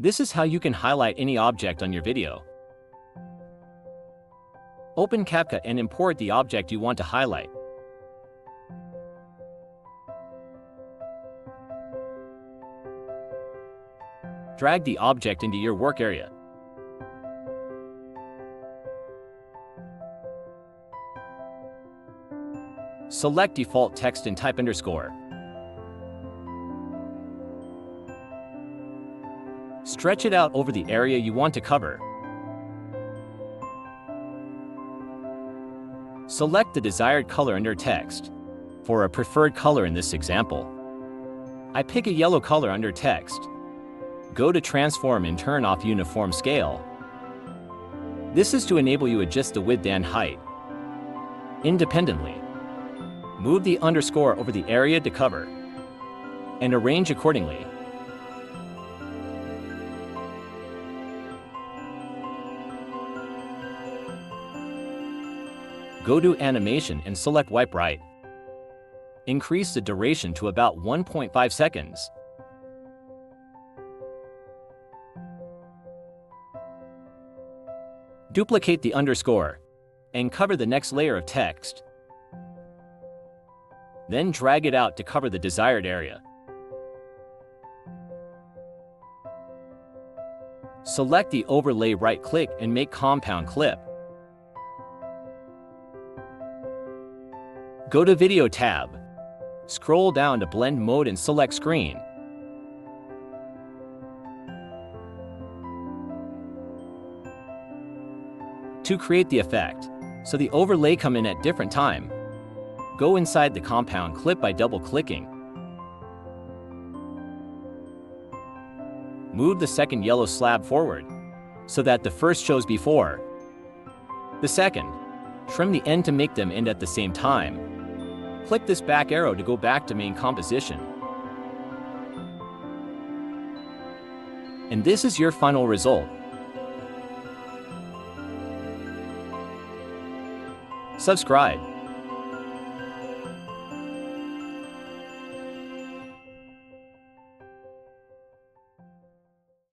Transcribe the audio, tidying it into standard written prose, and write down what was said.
This is how you can highlight any object on your video. Open CapCUT and import the object you want to highlight. Drag the object into your work area. Select default text and type _. Stretch it out over the area you want to cover. Select the desired color under text. For a preferred color in this example, I pick a yellow color under text. Go to Transform and turn off Uniform Scale. This is to enable you adjust the width and height independently. Move the underscore over the area to cover and arrange accordingly. Go to Animation and select Wipe Right. Increase the duration to about 1.5 seconds. Duplicate the underscore and cover the next layer of text. Then drag it out to cover the desired area. Select the overlay, right-click and make Compound Clip. Go to Video tab. Scroll down to Blend Mode and select Screen. To create the effect, so the overlay come in at different time, go inside the compound clip by double-clicking. Move the second yellow slab forward, so that the first shows before the second. Trim the end to make them end at the same time. Click this back arrow to go back to main composition. And this is your final result. Subscribe.